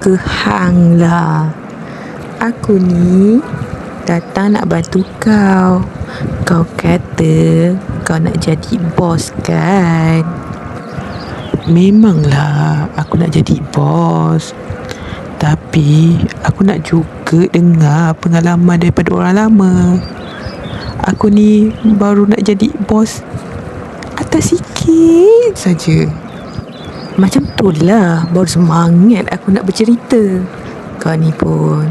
ke hang lah. Aku ni datang nak bantu kau. Kau kata kau nak jadi bos kan? Memanglah aku nak jadi bos. Tapi aku nak juga dengar pengalaman daripada orang lama. Aku ni baru nak jadi bos atas sikit saja. Macam tu lah, baru semangat aku nak bercerita. Kau ni pun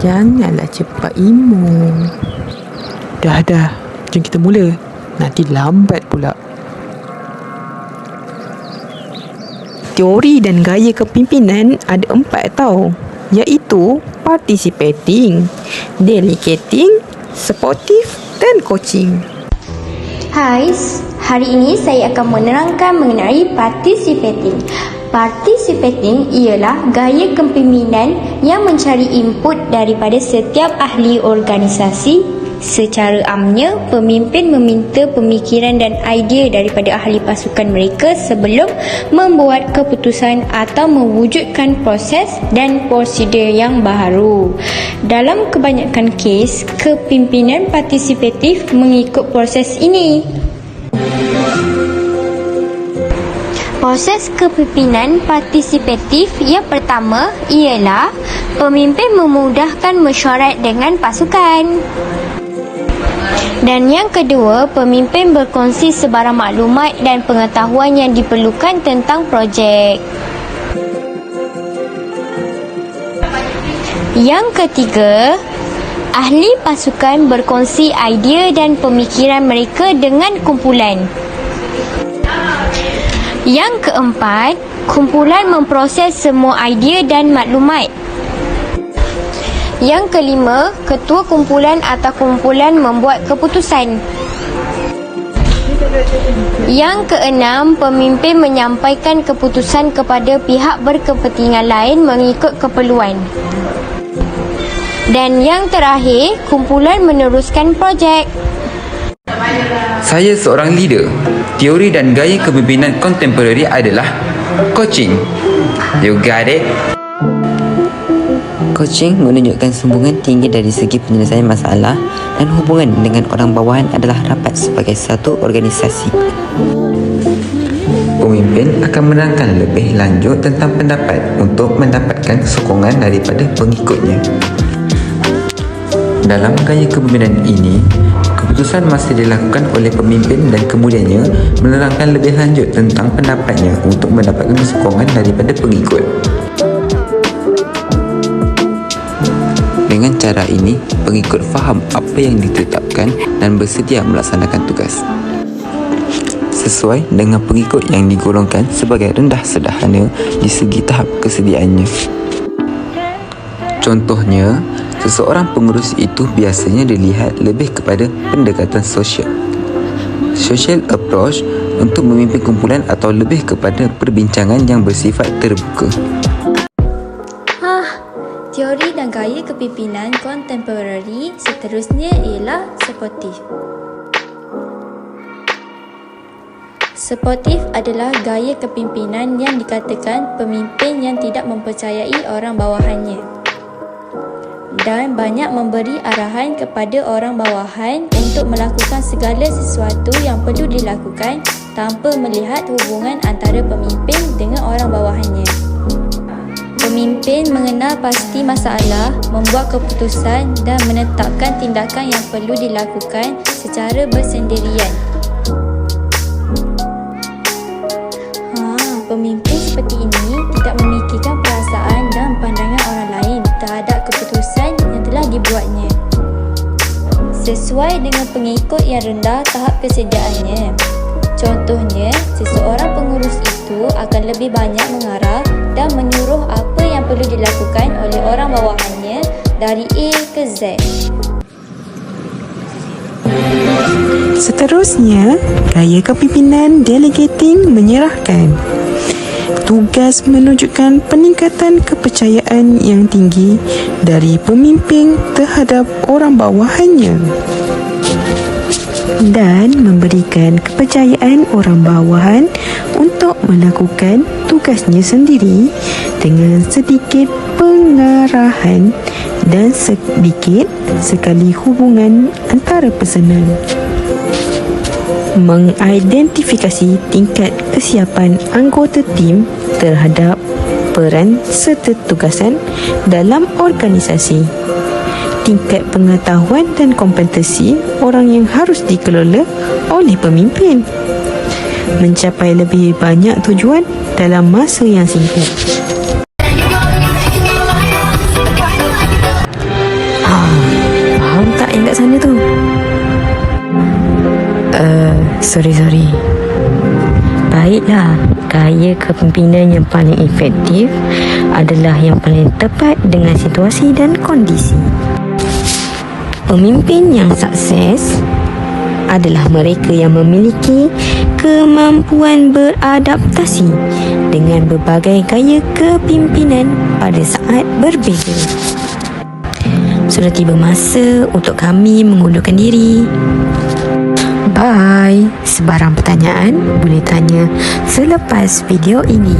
janganlah cepat imo. Dah, jom kita mula. Nanti lambat pula. Teori dan gaya kepimpinan ada 4 tau, iaitu participating, delegating, supportive dan coaching. Hai, hari ini saya akan menerangkan mengenai participating. Participating ialah gaya kepimpinan yang mencari input daripada setiap ahli organisasi. Secara amnya, pemimpin meminta pemikiran dan idea daripada ahli pasukan mereka sebelum membuat keputusan atau mewujudkan proses dan prosedur yang baharu. Dalam kebanyakan kes, kepimpinan partisipatif mengikut proses ini. Proses kepimpinan partisipatif yang pertama ialah pemimpin memudahkan mesyuarat dengan pasukan. Dan yang kedua, pemimpin berkongsi sebarang maklumat dan pengetahuan yang diperlukan tentang projek. Yang ketiga, ahli pasukan berkongsi idea dan pemikiran mereka dengan kumpulan. Yang keempat, kumpulan memproses semua idea dan maklumat. Yang kelima, ketua kumpulan atau kumpulan membuat keputusan. Yang keenam, pemimpin menyampaikan keputusan kepada pihak berkepentingan lain mengikut keperluan. Dan yang terakhir, kumpulan meneruskan projek. Saya seorang leader. Teori dan gaya kepimpinan kontemporari adalah coaching. You got it? Coaching menunjukkan sambungan tinggi dari segi penyelesaian masalah dan hubungan dengan orang bawahan adalah rapat sebagai satu organisasi. Pemimpin akan menerangkan lebih lanjut tentang pendapat untuk mendapatkan sokongan daripada pengikutnya. Dalam gaya kepimpinan ini, keputusan masih dilakukan oleh pemimpin dan kemudiannya menerangkan lebih lanjut tentang pendapatnya untuk mendapatkan sokongan daripada pengikut. Dengan cara ini, pengikut faham apa yang ditetapkan dan bersedia melaksanakan tugas sesuai dengan pengikut yang digolongkan sebagai rendah sederhana di segi tahap kesediaannya. Contohnya, seseorang pengurus itu biasanya dilihat lebih kepada pendekatan social approach untuk memimpin kumpulan atau lebih kepada perbincangan yang bersifat terbuka. Teori dan gaya kepimpinan kontemporari seterusnya ialah supportive. Supportive adalah gaya kepimpinan yang dikatakan pemimpin yang tidak mempercayai orang bawahannya dan banyak memberi arahan kepada orang bawahan untuk melakukan segala sesuatu yang perlu dilakukan tanpa melihat hubungan antara pemimpin dengan orang bawahannya. Pemimpin mengenal pasti masalah, membuat keputusan dan menetapkan tindakan yang perlu dilakukan secara bersendirian. Pemimpin seperti ini tidak memikirkan perasaan dan pandangan orang lain terhadap keputusan yang telah dibuatnya. Sesuai dengan pengikut yang rendah tahap kesediaannya. Contohnya, seseorang pengurus itu akan lebih banyak mengarah dan menyuruh apa yang perlu dilakukan oleh orang bawahannya dari A ke Z. Seterusnya, gaya kepimpinan delegating menyerahkan. Tugas menunjukkan peningkatan kepercayaan yang tinggi dari pemimpin terhadap orang bawahannya dan memberikan kepercayaan orang bawahan untuk melakukan tugasnya sendiri dengan sedikit pengarahan dan sedikit sekali hubungan antara personal. Mengidentifikasi tingkat kesiapan anggota tim terhadap peran serta tugasan dalam organisasi. Tingkat pengetahuan dan kompetensi orang yang harus dikelola oleh pemimpin. Mencapai lebih banyak tujuan dalam masa yang singkat. Faham tak yang kat sana tu? Sorry. Baiklah, gaya kepimpinan yang paling efektif adalah yang paling tepat dengan situasi dan kondisi. Pemimpin yang sukses adalah mereka yang memiliki kemampuan beradaptasi dengan berbagai gaya kepimpinan pada saat berbeza. Sudah tiba masa untuk kami mengundurkan diri. Bye. Sebarang pertanyaan boleh tanya selepas video ini.